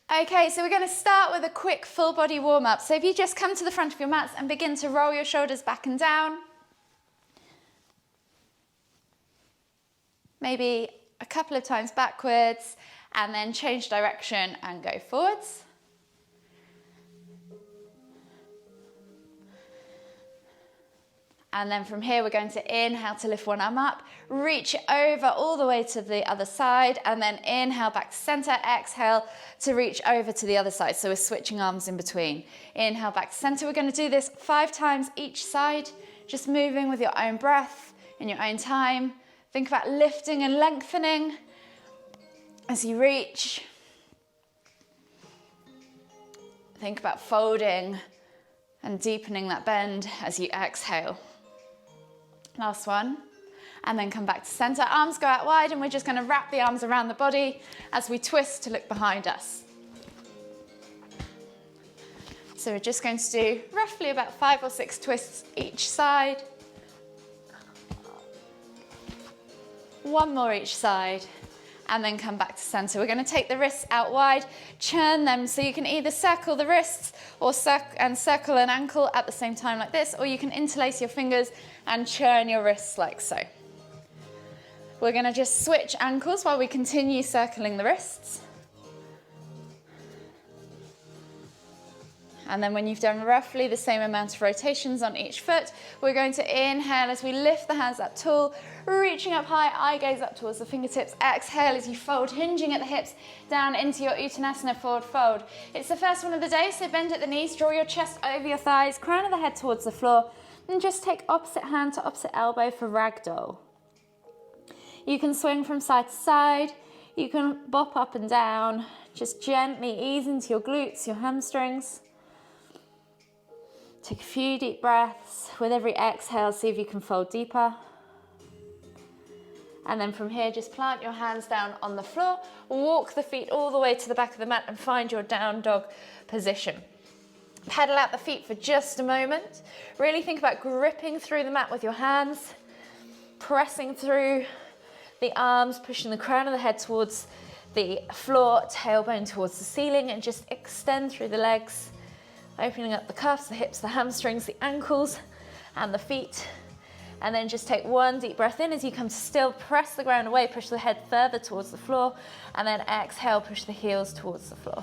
Okay, so we're going to start with a quick full body warm up. So if you just come to the front of your mats and begin to roll your shoulders back and down, maybe a couple of times backwards, and then change direction and go forwards. And then from here, we're going to inhale to lift one arm up, reach it over all the way to the other side, and then inhale back to center, exhale to reach over to the other side. So we're switching arms in between. Inhale back to center. We're going to do this 5 times each side, just moving with your own breath in your own time. Think about lifting and lengthening as you reach. Think about folding and deepening that bend as you exhale. Last one. And then come back to center. Arms go out wide, and we're just going to wrap the arms around the body as we twist to look behind us. So we're just going to do roughly about 5 or 6 twists each side. One more each side. And then come back to center. We're going to take the wrists out wide, churn them, so you can either circle the wrists or circle an ankle at the same time like this, or you can interlace your fingers and churn your wrists like so. We're going to just switch ankles while we continue circling the wrists. And then when you've done roughly the same amount of rotations on each foot, we're going to inhale as we lift the hands up tall, reaching up high, eye gaze up towards the fingertips. Exhale as you fold, hinging at the hips, down into your Uttanasana forward fold. It's the first one of the day, so bend at the knees, draw your chest over your thighs, crown of the head towards the floor, and just take opposite hand to opposite elbow for ragdoll. You can swing from side to side, you can bop up and down, just gently ease into your glutes, your hamstrings. Take a few deep breaths. With every exhale, see if you can fold deeper. And then from here, just plant your hands down on the floor, walk the feet all the way to the back of the mat and find your down dog position. Pedal out the feet for just a moment. Really think about gripping through the mat with your hands, pressing through the arms, pushing the crown of the head towards the floor, tailbone towards the ceiling, and just extend through the legs. Opening up the cuffs, the hips, the hamstrings, the ankles, and the feet. And then just take one deep breath in as you come to still, press the ground away, push the head further towards the floor, and then exhale, push the heels towards the floor.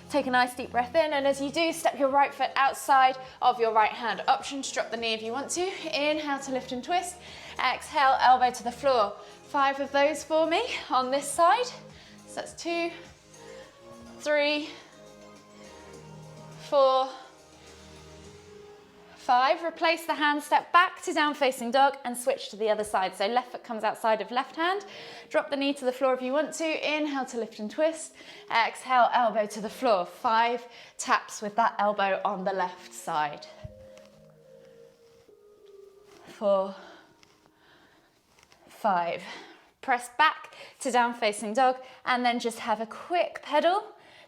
Take a nice deep breath in, and as you do, step your right foot outside of your right hand. Option to drop the knee if you want to. Inhale to lift and twist. Exhale, elbow to the floor. 5 of those for me on this side. So that's 2, 3, 4, 5. Replace the hand, step back to down facing dog and switch to the other side. So left foot comes outside of left hand. Drop the knee to the floor if you want to. Inhale to lift and twist. Exhale, elbow to the floor. 5 taps with that elbow on the left side. 4, 5. Press back to down facing dog, and then just have a quick pedal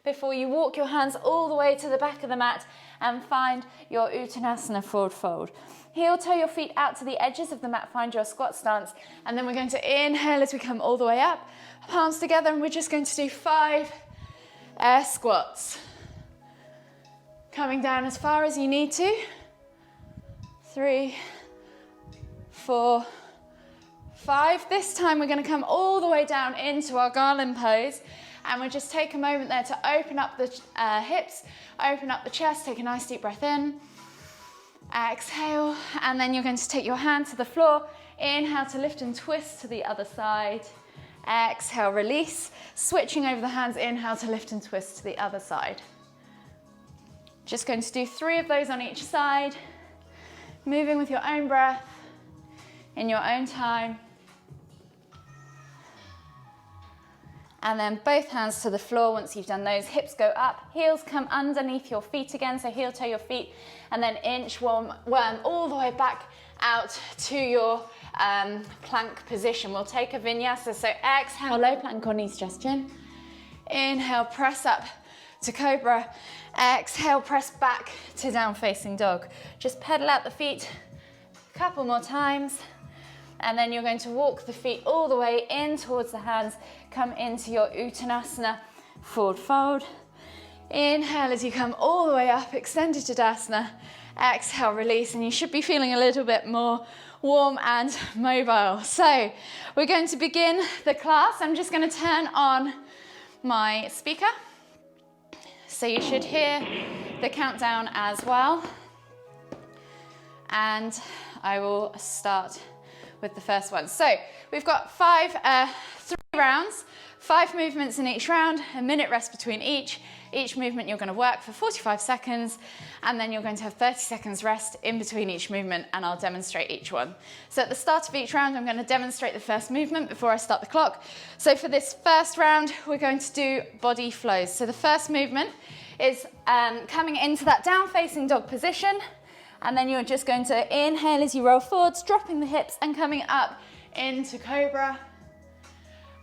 before you walk your hands all the way to the back of the mat and find your Uttanasana forward fold. Heel toe your feet out to the edges of the mat, find your squat stance, and then we're going to inhale as we come all the way up, palms together, and we're just going to do 5 air squats. Coming down as far as you need to. 3, 4, 5. This time we're going to come all the way down into our garland pose. And we'll just take a moment there to open up the hips, open up the chest, take a nice deep breath in. Exhale, and then you're going to take your hand to the floor. Inhale to lift and twist to the other side. Exhale, release. Switching over the hands, inhale to lift and twist to the other side. Just going to do 3 of those on each side. Moving with your own breath, in your own time. And then both hands to the floor. Once you've done those, hips go up, heels come underneath your feet again, so heel toe your feet, and then inchworm all the way back out to your plank position. We'll take a vinyasa, so exhale, low plank or knee stress chin. Inhale, press up to cobra. Exhale, press back to down facing dog. Just pedal out the feet a couple more times. And then you're going to walk the feet all the way in towards the hands, come into your Uttanasana forward fold. Inhale as you come all the way up, extended Tadasana. Exhale, release, and you should be feeling a little bit more warm and mobile. So we're going to begin the class. I'm just going to turn on my speaker, so you should hear the countdown as well. And I will start with the first one. So we've got 3 rounds, 5 movements in each round, a minute rest between each. Each movement you're going to work for 45 seconds, and then you're going to have 30 seconds rest in between each movement, and I'll demonstrate each one. So at the start of each round, I'm going to demonstrate the first movement before I start the clock. So for this first round, we're going to do body flows. So the first movement is coming into that down-facing dog position, and then you're just going to inhale as you roll forwards, dropping the hips and coming up into cobra,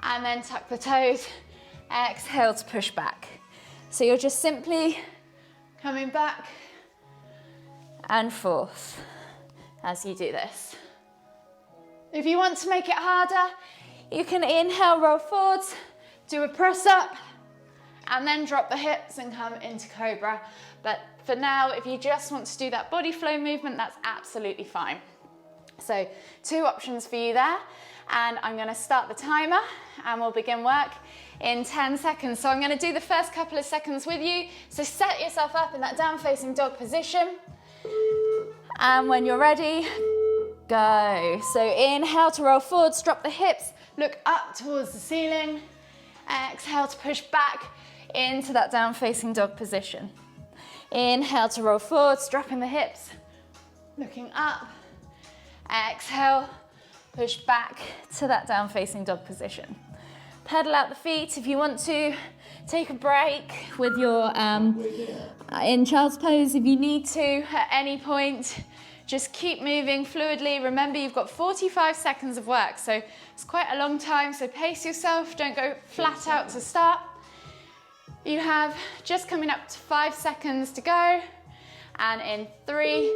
and then tuck the toes, exhale to push back. So you're just simply coming back and forth as you do this. If you want to make it harder, you can inhale, roll forwards, do a press up, and then drop the hips and come into cobra. But for now, if you just want to do that body flow movement, that's absolutely fine. So 2 options for you there. And I'm going to start the timer and we'll begin work in 10 seconds. So I'm going to do the first couple of seconds with you. So set yourself up in that down facing dog position. And when you're ready, go. So inhale to roll forwards, drop the hips, look up towards the ceiling. Exhale to push back into that down facing dog position. Inhale to roll forwards, dropping the hips, looking up. Exhale, push back to that down facing dog position. Pedal out the feet. If you want to take a break with your in child's pose, if you need to at any point, just keep moving fluidly. Remember, you've got 45 seconds of work, so it's quite a long time, so pace yourself, don't go flat out to start. You have just coming up to 5 seconds to go, and in 3,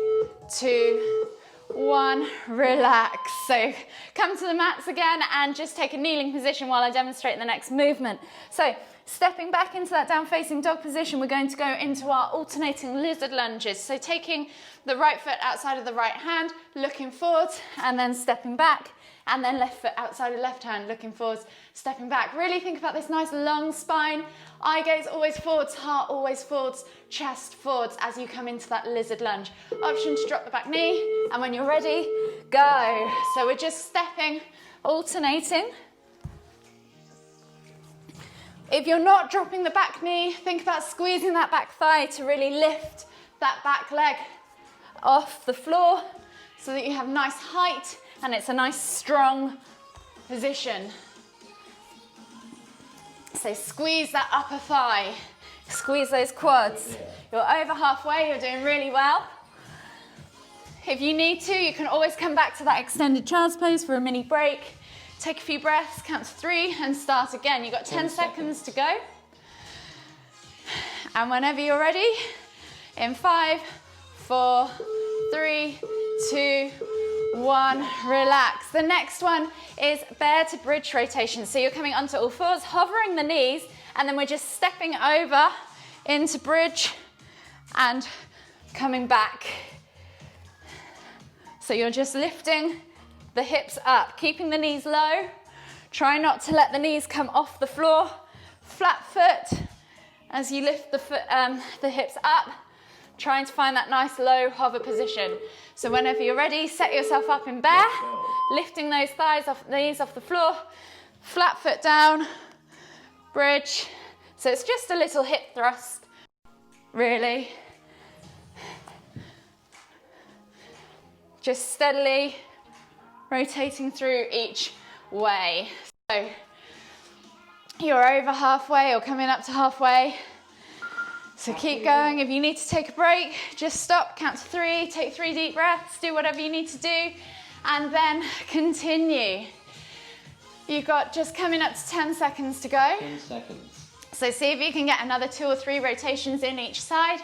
2, 1, relax. So come to the mats again and just take a kneeling position while I demonstrate the next movement. So stepping back into that down facing dog position, we're going to go into our alternating lizard lunges. So taking the right foot outside of the right hand, looking forward, and then stepping back, and then left foot outside of left hand, looking forwards, stepping back. Really think about this nice long spine. Eye gaze always forwards, heart always forwards, chest forwards as you come into that lizard lunge. Option to drop the back knee, and when you're ready, go. So we're just stepping, alternating. If you're not dropping the back knee, think about squeezing that back thigh to really lift that back leg off the floor so that you have nice height and it's a nice strong position. So squeeze that upper thigh, squeeze those quads. You're over halfway, you're doing really well. If you need to, you can always come back to that extended child's pose for a mini break. Take a few breaths, count to 3 and start again. You've got 10 seconds to go. And whenever you're ready, in 5, 4, 3, 2, 1, relax. The next one is bear to bridge rotation. So you're coming onto all fours, hovering the knees, and then we're just stepping over into bridge and coming back. So you're just lifting the hips up, keeping the knees low. Try not to let the knees come off the floor. Flat foot as you lift the hips up, trying to find that nice low hover position. So whenever you're ready, set yourself up in bear, lifting those thighs off, knees off the floor, flat foot down, bridge. So it's just a little hip thrust, really. Just steadily rotating through each way. So you're over halfway or coming up to halfway. So keep going. If you need to take a break, just stop, count to 3, take 3 deep breaths, do whatever you need to do, and then continue. You've got just coming up to 10 seconds to go. 10 seconds. So see if you can get another 2 or 3 rotations in each side.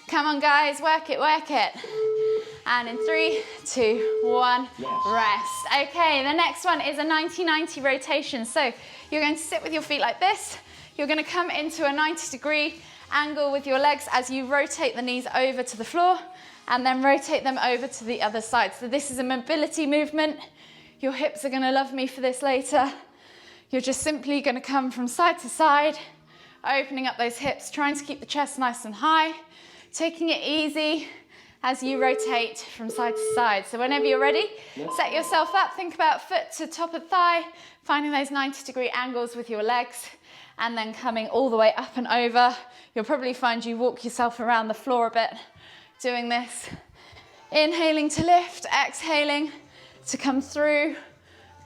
Come on guys, work it, work it. And in 3, 2, 1, yes. Rest. Okay, the next one is a 90-90 rotation. So you're going to sit with your feet like this. you're going to come into a 90-degree angle with your legs as you rotate the knees over to the floor and then rotate them over to the other side. So this is a mobility movement. Your hips are going to love me for this later. You're just simply going to come from side to side, opening up those hips, trying to keep the chest nice and high, taking it easy as you rotate from side to side. So whenever you're ready, set yourself up, think about foot to top of thigh, finding those 90-degree angles with your legs, and then coming all the way up and over. You'll probably find you walk yourself around the floor a bit doing this. Inhaling to lift, exhaling to come through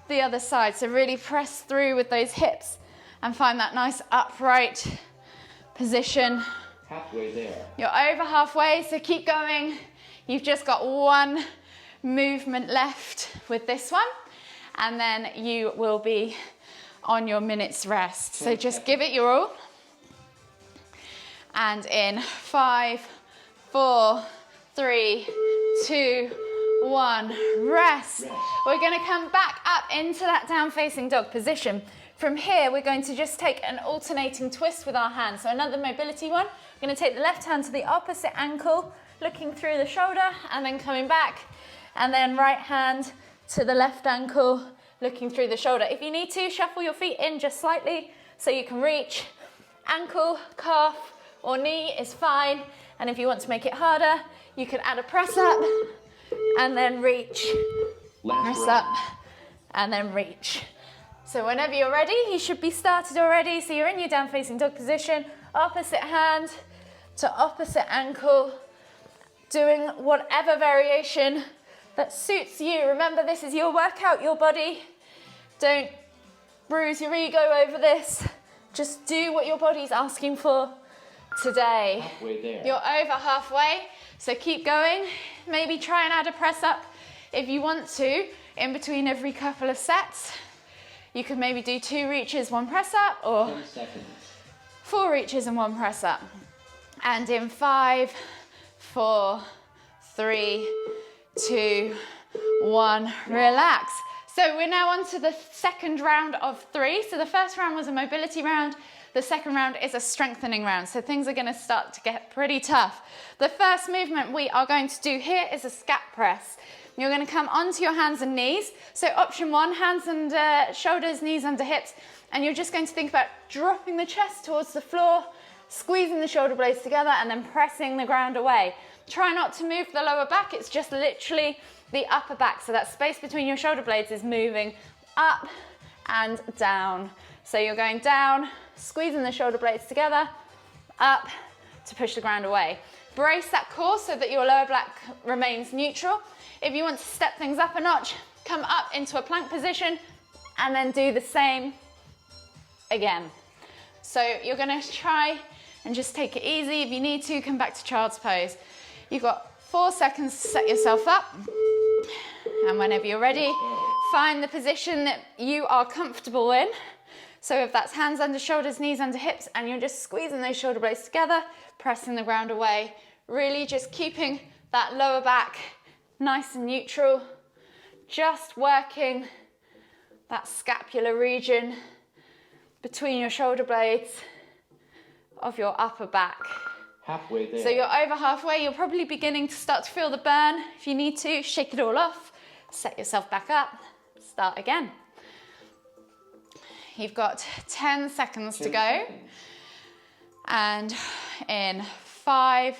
the other side. So really press through with those hips and find that nice upright position. Halfway there. You're over halfway, so keep going. You've just got one movement left with this one, and then you will be on your minute's rest. So just give it your all. And in 5, 4, 3, 2, 1, rest. We're going to come back up into that down facing dog position. From here, we're going to just take an alternating twist with our hands. So another mobility one. We're going to take the left hand to the opposite ankle, looking through the shoulder, and then coming back. And then right hand to the left ankle, looking through the shoulder. If you need to, shuffle your feet in just slightly so you can reach. Ankle, calf, or knee is fine. And if you want to make it harder, you can add a press up and then reach. Press up and then reach. So whenever you're ready, you should be started already. So you're in your down facing dog position, opposite hand to opposite ankle, doing whatever variation that suits you. Remember, this is your workout, your body. Don't bruise your ego over this. Just do what your body's asking for today. Halfway there. You're over halfway, so keep going. Maybe try and add a press up if you want to in between every couple of sets. You could maybe do 2 reaches, 1 press up, or 10 seconds. 4 reaches and 1 press up. And in 5, 4, 3, 2, 1, relax. So we're now on to the second round of 3. So the first round was a mobility round. The second round is a strengthening round. So things are going to start to get pretty tough. The first movement we are going to do here is a scat press. You're going to come onto your hands and knees. So option 1, hands and shoulders, knees under hips. And you're just going to think about dropping the chest towards the floor, squeezing the shoulder blades together, and then pressing the ground away. Try not to move the lower back. It's just literally the upper back. So that space between your shoulder blades is moving up and down. So you're going down, squeezing the shoulder blades together, up to push the ground away. Brace that core so that your lower back remains neutral. If you want to step things up a notch, come up into a plank position and then do the same again. So you're going to try and just take it easy. If you need to, come back to child's pose. You've got 4 seconds to set yourself up. And whenever you're ready, find the position that you are comfortable in. So if that's hands under shoulders, knees under hips, and you're just squeezing those shoulder blades together, pressing the ground away, really just keeping that lower back nice and neutral, just working that scapular region between your shoulder blades of your upper back. Halfway there. So you're over halfway. You're probably beginning to start to feel the burn. If you need to, shake it all off, set yourself back up, start again. You've got 10 seconds to go. And in 5,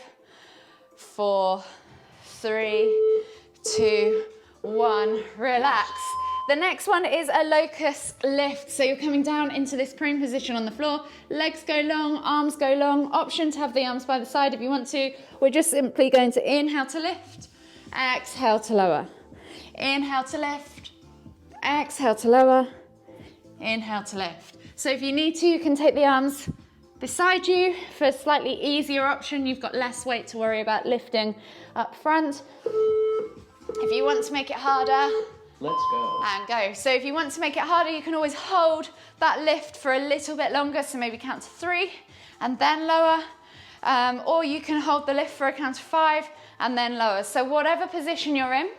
4, 3, 2, 1, relax. The next one is a locust lift. So you're coming down into this prone position on the floor. Legs go long, arms go long. Option to have the arms by the side if you want to. We're just simply going to inhale to lift, exhale to lower. Inhale to lift, exhale to lower, inhale to lift. So if you need to, you can take the arms beside you for a slightly easier option. You've got less weight to worry about lifting up front. If you want to make it harder, let's go. And go. So if you want to make it harder, you can always hold that lift for a little bit longer. So maybe count to 3 and then lower. Or you can hold the lift for a count of 5 and then lower. So whatever position you're in.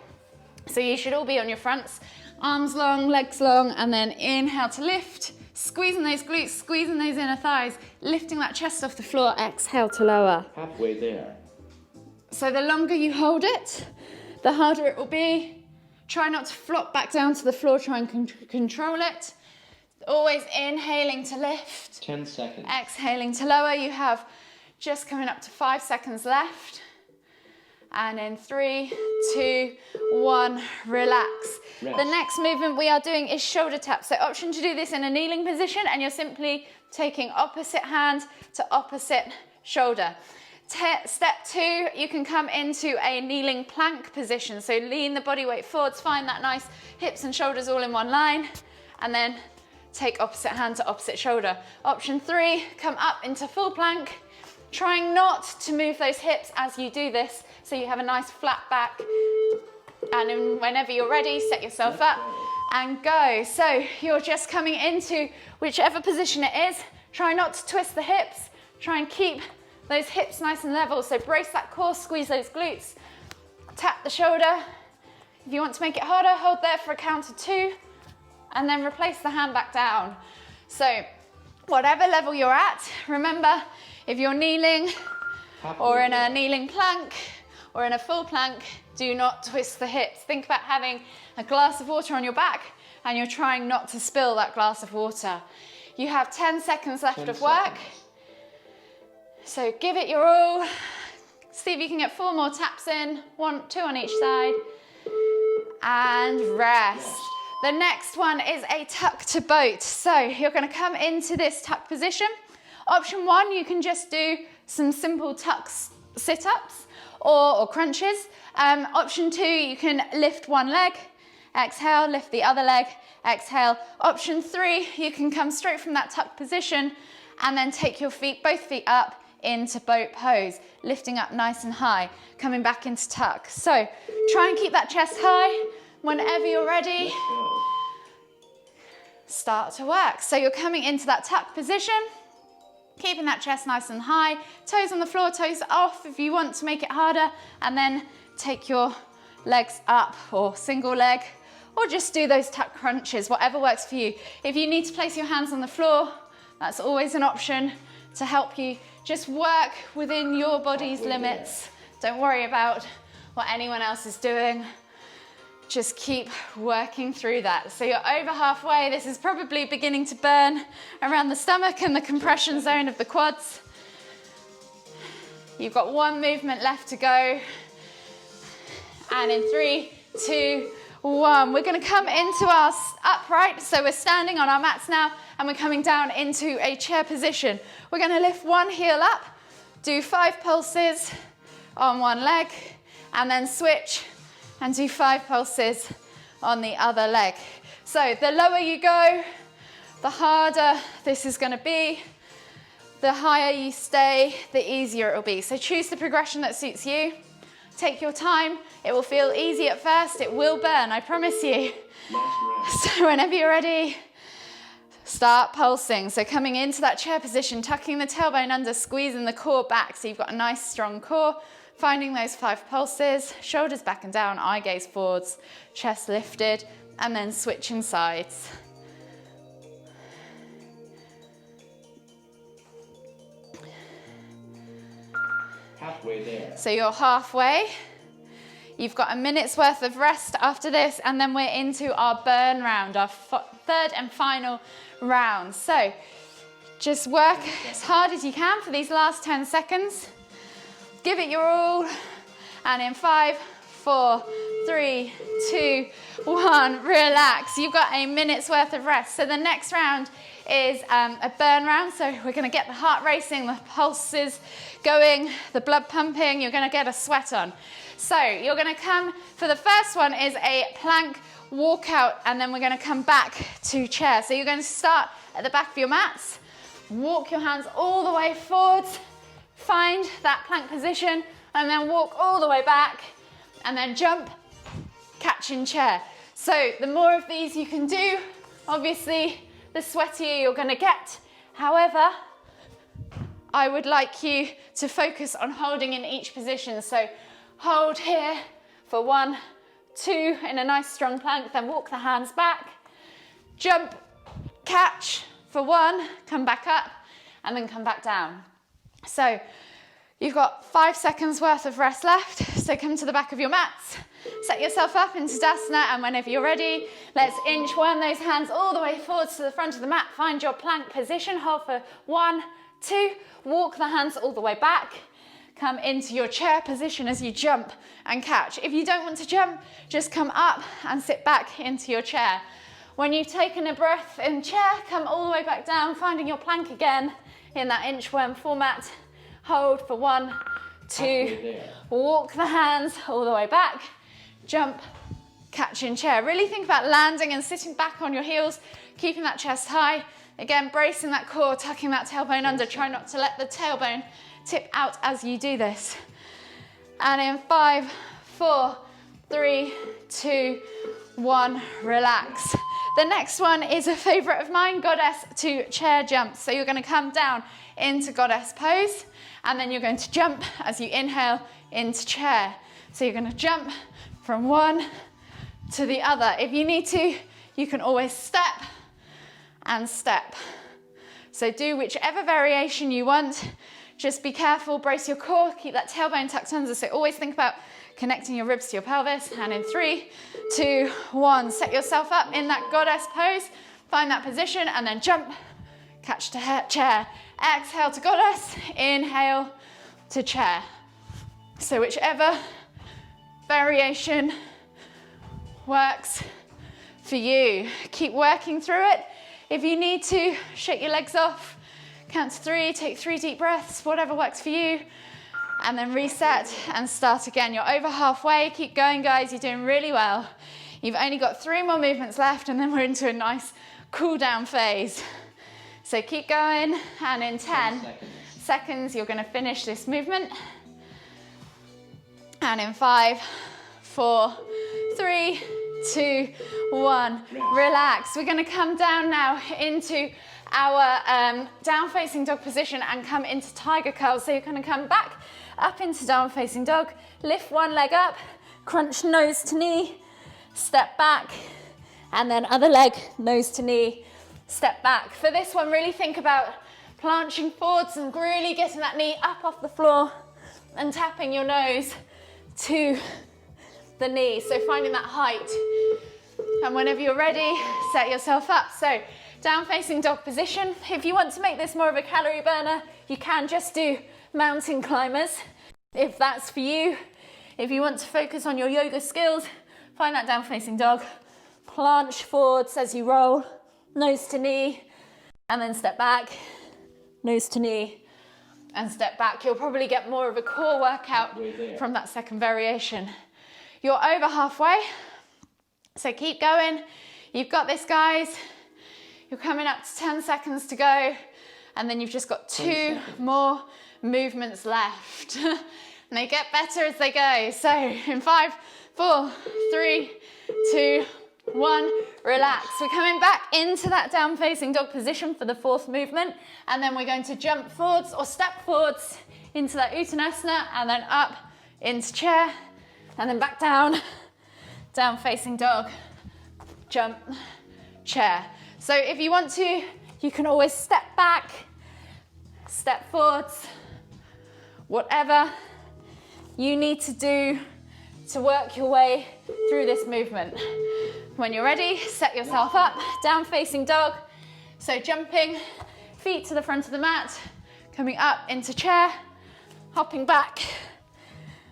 So you should all be on your fronts. Arms long, legs long, and then inhale to lift, Squeezing those glutes, squeezing those inner thighs, lifting that chest off the floor. Exhale to lower. Halfway there. So the longer you hold it, the harder it will be. Try not to flop back down to the floor, try and control it. Always inhaling to lift. 10 seconds. Exhaling to lower. You have just coming up to 5 seconds left. And in 3, 2, 1, relax. Rest. The next movement we are doing is shoulder tap. So option to do this in a kneeling position, and you're simply taking opposite hand to opposite shoulder. Step 2, you can come into a kneeling plank position. So lean the body weight forwards, find that nice hips and shoulders all in one line, and then take opposite hand to opposite shoulder. Option 3, come up into full plank, trying not to move those hips as you do this, so you have a nice flat back. And then whenever you're ready, set yourself up and go. So you're just coming into whichever position it is. Try not to twist the hips. Try and keep those hips nice and level. So brace that core, squeeze those glutes. Tap the shoulder. If you want to make it harder, hold there for a count of 2 and then replace the hand back down. So whatever level you're at, remember, if you're kneeling or in a kneeling plank or in a full plank, do not twist the hips. Think about having a glass of water on your back and you're trying not to spill that glass of water. You have 10 seconds left of work. So give it your all. See if you can get 4 more taps in, 2 on each side. And rest. The next one is a tuck to boat. So you're going to come into this tuck position. Option 1, you can just do some simple tucks, sit-ups or crunches. Option 2, you can lift one leg, exhale, lift the other leg, exhale. Option 3, you can come straight from that tuck position and then take your feet, both feet up into boat pose, lifting up nice and high, coming back into tuck. So try and keep that chest high. Whenever you're ready, start to work. So you're coming into that tuck position, keeping that chest nice and high, toes on the floor, toes off if you want to make it harder, and then take your legs up or single leg, or just do those tuck crunches, whatever works for you. If you need to place your hands on the floor, that's always an option to help you just work within your body's limits. Don't worry about what anyone else is doing. Just keep working through that. So you're over halfway. This is probably beginning to burn around the stomach and the compression zone of the quads. You've got 1 movement left to go. And in 3, 2, 1, we're going to come into our upright. So we're standing on our mats now and we're coming down into a chair position. We're going to lift one heel up, do 5 pulses on one leg, and then switch and do 5 pulses on the other leg. So the lower you go, the harder this is going to be. The higher you stay, the easier it will be. So choose the progression that suits you. Take your time. It will feel easy at first. It will burn, I promise you. So whenever you're ready, start pulsing. So coming into that chair position, tucking the tailbone under, squeezing the core back so you've got a nice strong core. Finding those 5 pulses, shoulders back and down, eye gaze forwards, chest lifted, and then switching sides. Halfway there. So you're halfway. You've got a minute's worth of rest after this, and then we're into our burn round, our 3rd and final round. So just work as hard as you can for these last 10 seconds. Give it your all, and in 5, 4, 3, 2, 1, relax. You've got a minute's worth of rest. So the next round is a burn round. So we're going to get the heart racing, the pulses going, the blood pumping. You're going to get a sweat on. So you're going to come, for the first one is a plank walkout, and then we're going to come back to chair. So you're going to start at the back of your mats, walk your hands all the way forwards, find that plank position, and then walk all the way back, and then jump, catch in chair. So the more of these you can do, obviously the sweatier you're going to get. However, I would like you to focus on holding in each position. So hold here for 1, 2 in a nice strong plank, then walk the hands back, jump, catch for 1, come back up, and then come back down. So you've got 5 seconds worth of rest left. So come to the back of your mats, set yourself up into Tadasana, and whenever you're ready, let's inchworm those hands all the way forwards to the front of the mat. Find your plank position, hold for 1, 2, walk the hands all the way back. Come into your chair position as you jump and catch. If you don't want to jump, just come up and sit back into your chair. When you've taken a breath in chair, come all the way back down, finding your plank again in that inchworm format. Hold for 1, 2, walk the hands all the way back, jump, catch in chair. Really think about landing and sitting back on your heels, keeping that chest high. Again, bracing that core, tucking that tailbone under. Try not to let the tailbone tip out as you do this. And in 5, 4, 3, 2, 1, relax. The next one is a favorite of mine, goddess to chair jumps. So you're going to come down into goddess pose, and then you're going to jump as you inhale into chair. So you're going to jump from one to the other. If you need to, you can always step and step. So do whichever variation you want. Just be careful, brace your core, keep that tailbone tucked under. So always think about connecting your ribs to your pelvis. And in 3, 2, 1, set yourself up in that goddess pose. Find that position and then jump, catch to chair. Exhale to goddess, inhale to chair. So whichever variation works for you. Keep working through it. If you need to, shake your legs off, count to 3, take 3 deep breaths, whatever works for you, and then reset and start again. You're over halfway, keep going guys, you're doing really well. You've only got 3 more movements left and then we're into a nice cool down phase. So keep going, and in 10 seconds you're gonna finish this movement. And in 5, 4, 3, 2, 1, relax. We're gonna come down now into our down facing dog position and come into tiger curls. So you're gonna come back up into down facing dog, lift one leg up, crunch nose to knee, step back, and then other leg, nose to knee, step back. For this one, really think about planching forwards and really getting that knee up off the floor and tapping your nose to the knee. So finding that height. And whenever you're ready, set yourself up. So down facing dog position. If you want to make this more of a calorie burner, you can just do mountain climbers. If that's for you, if you want to focus on your yoga skills, find that down facing dog. Planche forwards as you roll, nose to knee, and then step back, nose to knee, and step back. You'll probably get more of a core workout from that second variation. You're over halfway, so keep going. You've got this, guys. You're coming up to 10 seconds to go, and then you've just got 2 more movements left. And they get better as they go. So in 5, 4, 3, 2, 1, relax. We're coming back into that down facing dog position for the 4th movement, and then we're going to jump forwards or step forwards into that Uttanasana, and then up into chair, and then back down, down facing dog, jump, chair. So if you want to, you can always step back, step forwards, whatever you need to do to work your way through this movement. When you're ready, set yourself up, down facing dog. So jumping, feet to the front of the mat, coming up into chair, hopping back,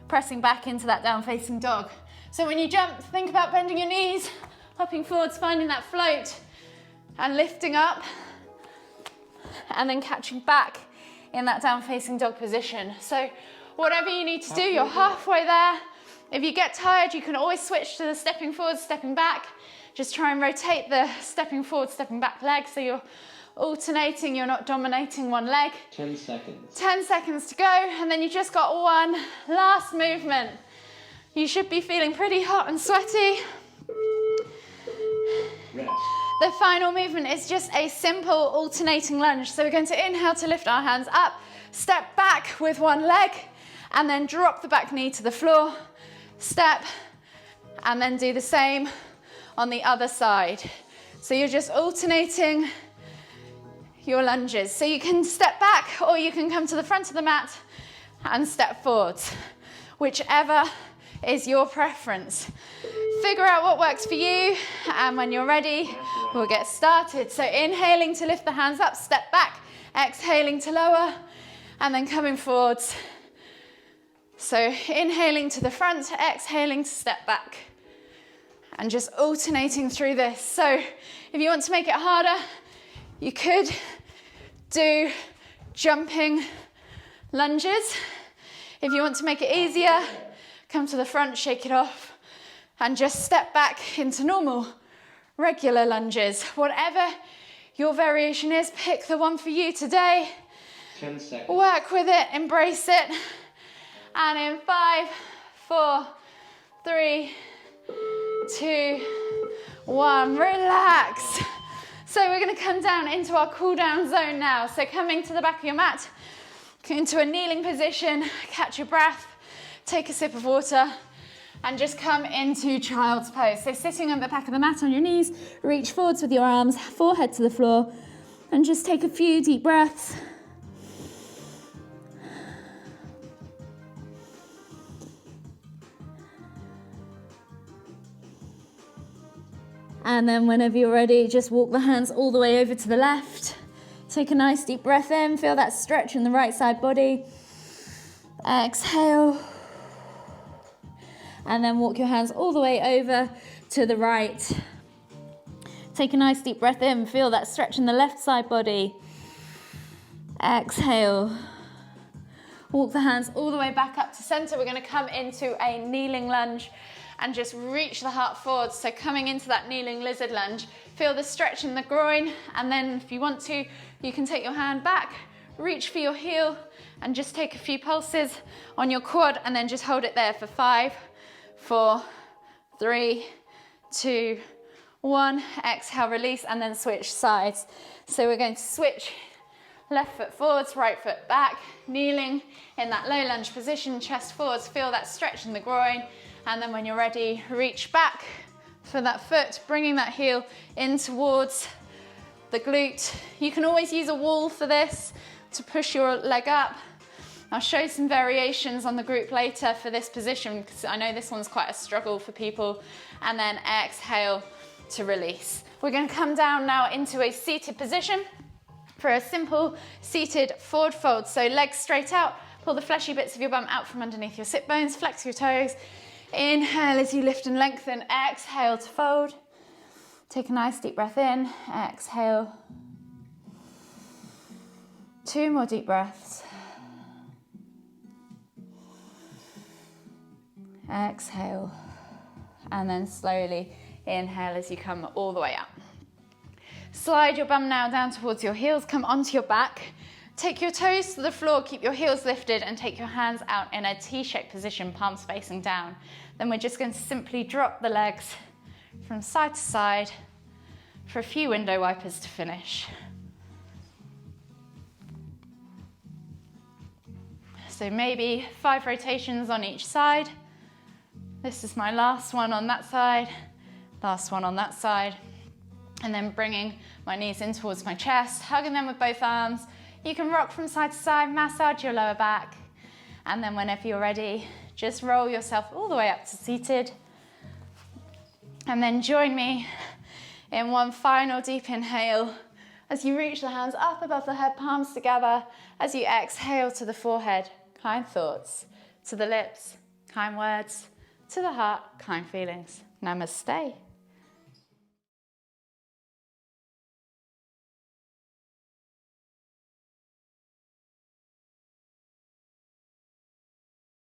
pressing back into that down facing dog. So when you jump, think about bending your knees, hopping forwards, finding that float, and lifting up, and then catching back in that down facing dog position. So whatever you need to do, you're halfway there. If you get tired, you can always switch to the stepping forward, stepping back. Just try and rotate the stepping forward, stepping back leg so you're alternating, you're not dominating one leg. 10 seconds. 10 seconds to go, and then you've just got one last movement. You should be feeling pretty hot and sweaty. Rest. The final movement is just a simple alternating lunge. So we're going to inhale to lift our hands up, step back with one leg, and then drop the back knee to the floor, step, and then do the same on the other side. So you're just alternating your lunges. So you can step back or you can come to the front of the mat and step forwards, whichever is your preference. Figure out what works for you, and when you're ready, we'll get started. So inhaling to lift the hands up, step back, exhaling to lower, and then coming forwards. So inhaling to the front, exhaling to step back, and just alternating through this. So if you want to make it harder, you could do jumping lunges. If you want to make it easier, come to the front, shake it off, and just step back into normal, regular lunges. Whatever your variation is, pick the one for you today. 10 seconds. Work with it, embrace it. And in 5, 4, 3, 2, 1, relax. So we're gonna come down into our cool down zone now. So coming to the back of your mat, into a kneeling position, catch your breath, take a sip of water, and just come into child's pose. So sitting on the back of the mat on your knees, reach forwards with your arms, forehead to the floor, and just take a few deep breaths. And then whenever you're ready, just walk the hands all the way over to the left. Take a nice deep breath in, feel that stretch in the right side body. Exhale. And then walk your hands all the way over to the right. Take a nice deep breath in, feel that stretch in the left side body. Exhale. Walk the hands all the way back up to center. We're gonna come into a kneeling lunge and just reach the heart forward. So coming into that kneeling lizard lunge, feel the stretch in the groin, and then if you want to, you can take your hand back, reach for your heel, and just take a few pulses on your quad, and then just hold it there for 5, 4, 3, 2, 1. Exhale, release, and then switch sides. So we're going to switch left foot forwards, right foot back, kneeling in that low lunge position, chest forwards, feel that stretch in the groin, and then when you're ready, reach back for that foot, bringing that heel in towards the glute. You can always use a wall for this to push your leg up. I'll show some variations on the group later for this position, because I know this one's quite a struggle for people. And then exhale to release. We're going to come down now into a seated position for a simple seated forward fold. So legs straight out, pull the fleshy bits of your bum out from underneath your sit bones, flex your toes. Inhale as you lift and lengthen, exhale to fold. Take a nice deep breath in, exhale. 2 more deep breaths. Exhale, and then slowly inhale as you come all the way up. Slide your bum now down towards your heels, come onto your back. Take your toes to the floor, keep your heels lifted, and take your hands out in a T-shaped position, palms facing down. Then we're just going to simply drop the legs from side to side for a few window wipers to finish. So maybe 5 rotations on each side. This is my last one on that side, last one on that side. And then bringing my knees in towards my chest, hugging them with both arms. You can rock from side to side, massage your lower back. And then whenever you're ready, just roll yourself all the way up to seated. And then join me in one final deep inhale as you reach the hands up above the head, palms together. As you exhale to the forehead, kind thoughts. To the lips, kind words. To the heart, kind feelings. Namaste.